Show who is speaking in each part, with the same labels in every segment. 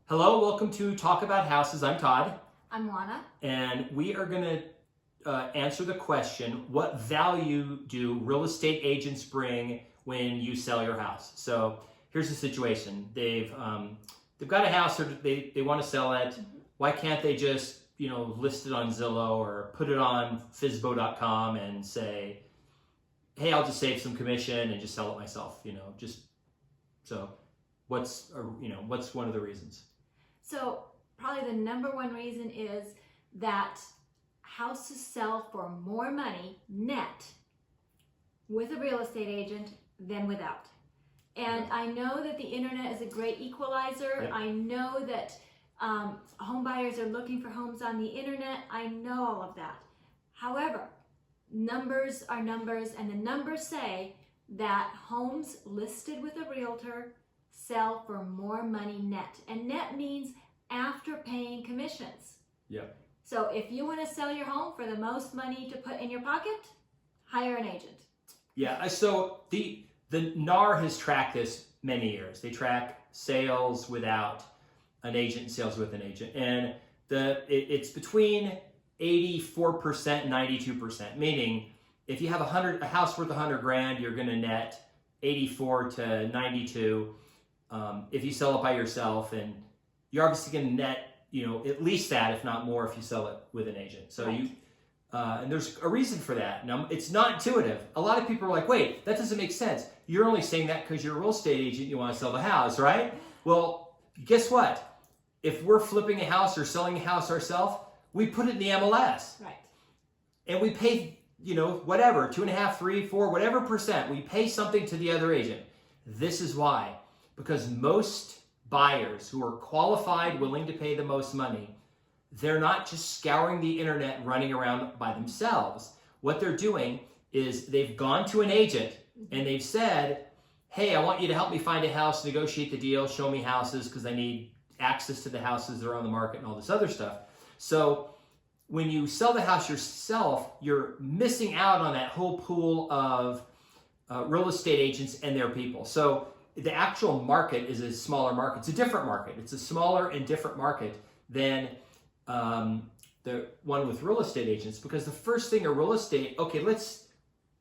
Speaker 1: Hello, welcome to Talk About Houses. I'm Todd.
Speaker 2: I'm Oana.
Speaker 1: And we are going to answer the question, what value do real estate agents bring when you sell your house? So here's the situation. They've got a house, they want to sell it. Why can't they just, list it on Zillow or put it on Fizbo.com and say, hey, I'll just save some commission and just sell it myself, so what's one of the reasons?
Speaker 2: So probably the number one reason is that houses sell for more money net with a real estate agent than without. And I know that the internet is a great equalizer.
Speaker 1: Yep.
Speaker 2: I know that home buyers are looking for homes on the internet. I know all of that. However, numbers are numbers, and the numbers say that homes listed with a realtor sell for more money net. And net means after paying commissions.
Speaker 1: Yeah.
Speaker 2: So if you want to sell your home for the most money to put in your pocket, hire an agent.
Speaker 1: Yeah, so the NAR has tracked this many years. They track sales without an agent and sales with an agent. And it's between 84% and 92%, meaning if you have a house worth $100,000, you're going to net 84 to 92. If you sell it by yourself, and you're obviously going to net, at least that, if not more, if you sell it with an agent. So
Speaker 2: right.
Speaker 1: And there's a reason for that. Now, it's not intuitive. A lot of people are like, wait, that doesn't make sense. You're only saying that because you're a real estate agent, you want to sell the house, right? Well, guess what? If we're flipping a house or selling a house ourselves, we put it in the MLS.
Speaker 2: Right.
Speaker 1: And we pay, whatever, 2.5%, 3%, 4%, whatever percent, we pay something to the other agent. This is why. Because most buyers who are qualified, willing to pay the most money, they're not just scouring the internet, running around by themselves. What they're doing is they've gone to an agent and they've said, hey, I want you to help me find a house, negotiate the deal, show me houses because I need access to the houses that are on the market and all this other stuff. So when you sell the house yourself, you're missing out on that whole pool of real estate agents and their people. So the actual market is a smaller market. It's a different market. It's a smaller and different market than the one with real estate agents, because the first thing okay, let's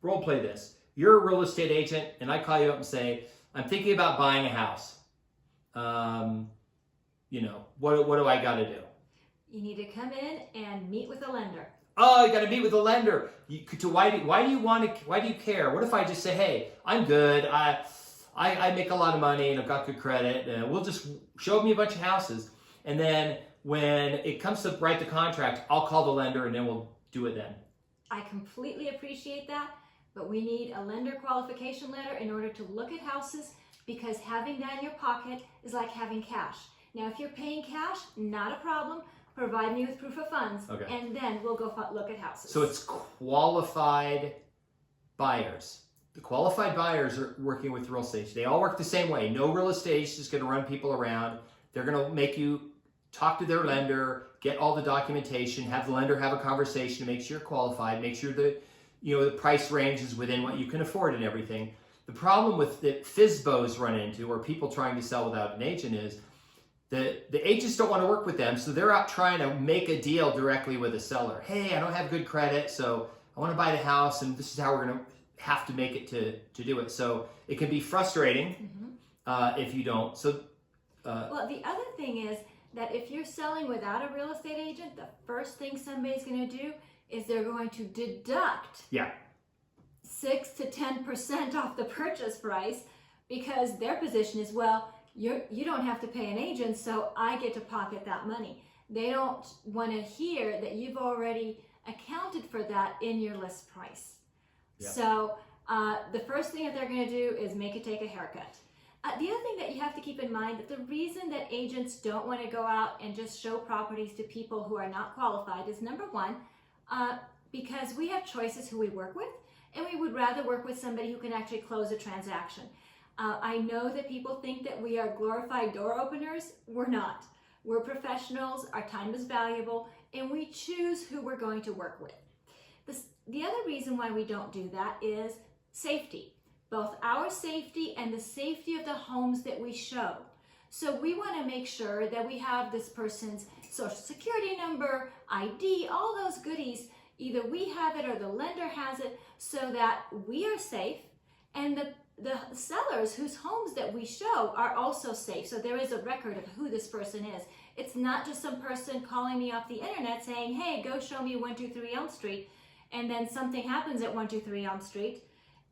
Speaker 1: role play this. You're a real estate agent and I call you up and say, I'm thinking about buying a house. What do I got to do?
Speaker 2: You need to come in and meet with a lender.
Speaker 1: Oh, you got to meet with a lender. Why do you care? What if I just say, hey, I'm good. I make a lot of money and I've got good credit, and we'll just show me a bunch of houses. And then when it comes to write the contract, I'll call the lender and then we'll do it then.
Speaker 2: I completely appreciate that, but we need a lender qualification letter in order to look at houses, because having that in your pocket is like having cash. Now, if you're paying cash, not a problem. Provide me with proof of funds,
Speaker 1: Okay.
Speaker 2: And then we'll go look at houses.
Speaker 1: So it's qualified buyers. The qualified buyers are working with real estate. They all work the same way. No real estate is just going to run people around. They're going to make you talk to their lender, get all the documentation, have the lender have a conversation to make sure you're qualified, make sure that the price range is within what you can afford and everything. The problem with that FISBOs run into, or people trying to sell without an agent, is the agents don't want to work with them, so they're out trying to make a deal directly with a seller. Hey, I don't have good credit, so I want to buy the house, and this is how we're going to have to make it to do it. So it can be frustrating if you don't. So,
Speaker 2: well, the other thing is that if you're selling without a real estate agent, the first thing somebody's going to do is they're going to deduct 6 to 10% off the purchase price, because their position is, well, you don't have to pay an agent, so I get to pocket that money. They don't want to hear that you've already accounted for that in your list price.
Speaker 1: Yeah.
Speaker 2: So the first thing that they're going to do is make you take a haircut. The other thing that you have to keep in mind, that the reason that agents don't want to go out and just show properties to people who are not qualified is, number one, because we have choices who we work with, and we would rather work with somebody who can actually close a transaction. I know that people think that we are glorified door openers. We're not. We're professionals, our time is valuable, and we choose who we're going to work with. The other reason why we don't do that is safety. Both our safety and the safety of the homes that we show. So we want to make sure that we have this person's social security number, ID, all those goodies. Either we have it or the lender has it, so that we are safe, and the sellers whose homes that we show are also safe. So there is a record of who this person is. It's not just some person calling me off the internet saying, hey, go show me 123 Elm Street, and then something happens at 123 Elm Street,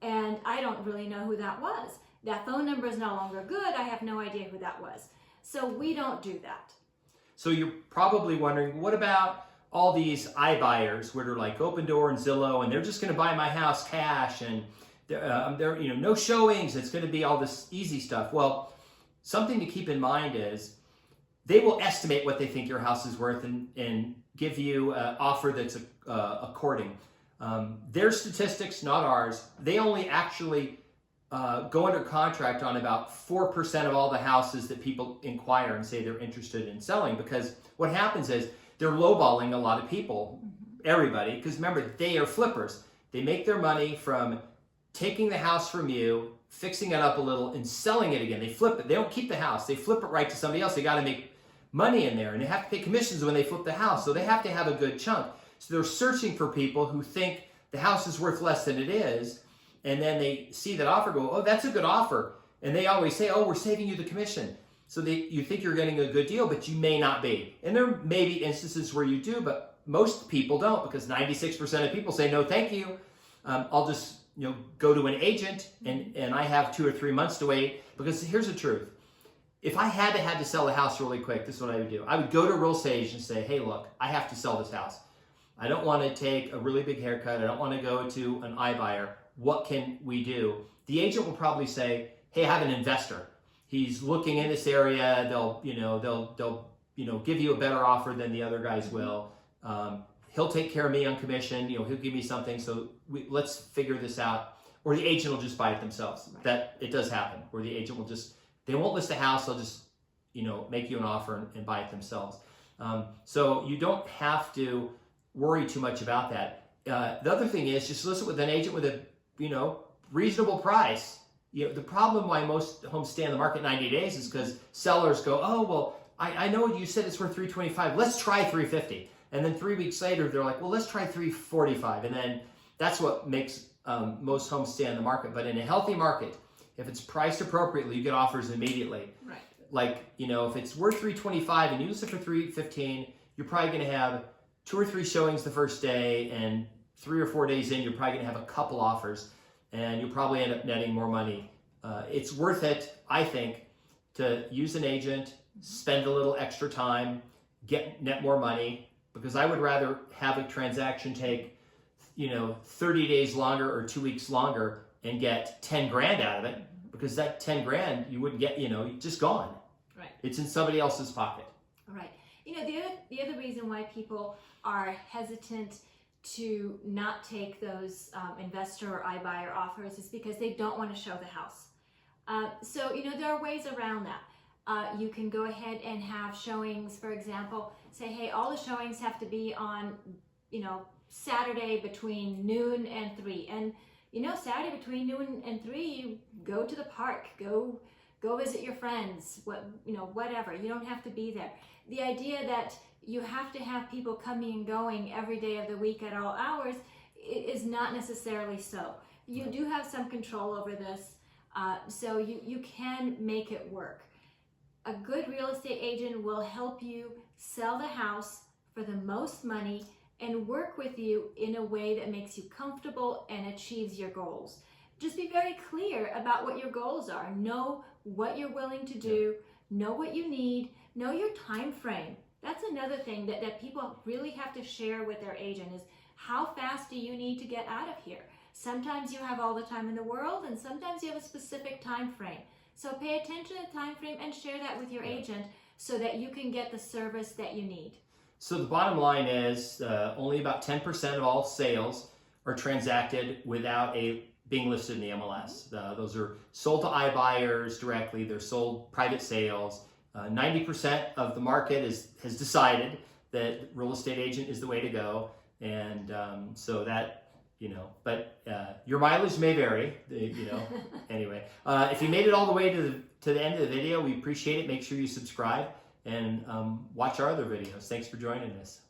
Speaker 2: and I don't really know who that was. That phone number is no longer good. I have no idea who that was. So we don't do that.
Speaker 1: So you're probably wondering, what about all these iBuyers, where they're like Open Door and Zillow, and they're just going to buy my house cash, and they're no showings. It's going to be all this easy stuff. Well, something to keep in mind is they will estimate what they think your house is worth and give you an offer that's according. Their statistics, not ours. They only actually go under contract on about 4% of all the houses that people inquire and say they're interested in selling, because what happens is they're lowballing a lot of people, everybody, because remember, they are flippers. They make their money from taking the house from you, fixing it up a little, and selling it again. They flip it. They don't keep the house. They flip it right to somebody else. They got to make money in there, and they have to pay commissions when they flip the house, so they have to have a good chunk. So they're searching for people who think the house is worth less than it is, and then they see that offer, go, oh, that's a good offer. And they always say, oh, we're saving you the commission. So you think you're getting a good deal, but you may not be. And there may be instances where you do, but most people don't, because 96% of people say, no, thank you. I'll just go to an agent, and I have 2 or 3 months to wait. Because here's the truth. If I had to sell a house really quick, this is what I would do. I would go to a real estate agent and say, hey, look, I have to sell this house. I don't want to take a really big haircut. I don't want to go to an iBuyer. What can we do? The agent will probably say, hey, I have an investor. He's looking in this area. They'll give you a better offer than the other guys will. He'll take care of me on commission. He'll give me something. So let's figure this out. Or the agent will just buy it themselves.
Speaker 2: Right.
Speaker 1: That it does happen. Where the agent will they won't list a house. They'll just make you an offer and buy it themselves. So you don't have to worry too much about that. The other thing is just list it with an agent with a reasonable price. The problem why most homes stay on the market 90 days is because sellers go, oh, well, I know you said it's worth $325. Let's try $350. And then 3 weeks later, they're like, well, let's try $345. And then that's what makes most homes stay on the market. But in a healthy market, if it's priced appropriately, you get offers immediately.
Speaker 2: Right.
Speaker 1: Like, if it's worth $325 and you list it for $315, you're probably going to have 2 or 3 showings the first day, and 3 or 4 days in, you're probably going to have a couple offers, and you'll probably end up netting more money. It's worth it, I think, to use an agent, spend a little extra time, net more money, because I would rather have a transaction take 30 days longer or 2 weeks longer and get 10 grand out of it, because that 10 grand you wouldn't get, just gone.
Speaker 2: Right.
Speaker 1: It's in somebody else's pocket.
Speaker 2: Right. The other reason why people are hesitant to not take those investor or iBuyer offers is because they don't want to show the house. So there are ways around that. You can go ahead and have showings, for example, say, hey, all the showings have to be on, Saturday between noon and 3. And, Saturday between noon and 3, you go to the park, go visit your friends, whatever. You don't have to be there. The idea that you have to have people coming and going every day of the week at all hours is not necessarily so. You do have some control over this, so you can make it work. A good real estate agent will help you sell the house for the most money and work with you in a way that makes you comfortable and achieves your goals. Just be very clear about what your goals are. Know what you're willing to do, know what you need, know your time frame. That's another thing that people really have to share with their agent is how fast do you need to get out of here? Sometimes you have all the time in the world, and sometimes you have a specific time frame. So pay attention to the time frame and share that with your agent so that you can get the service that you need.
Speaker 1: So the bottom line is only about 10% of all sales are transacted without being listed in the MLS. Those are sold to iBuyers directly. They're sold private sales. 90% of the market has decided that real estate agent is the way to go. And so that, but your mileage may vary, anyway. If you made it all the way to to the end of the video. We appreciate it. Make sure you subscribe and watch our other videos. Thanks for joining us.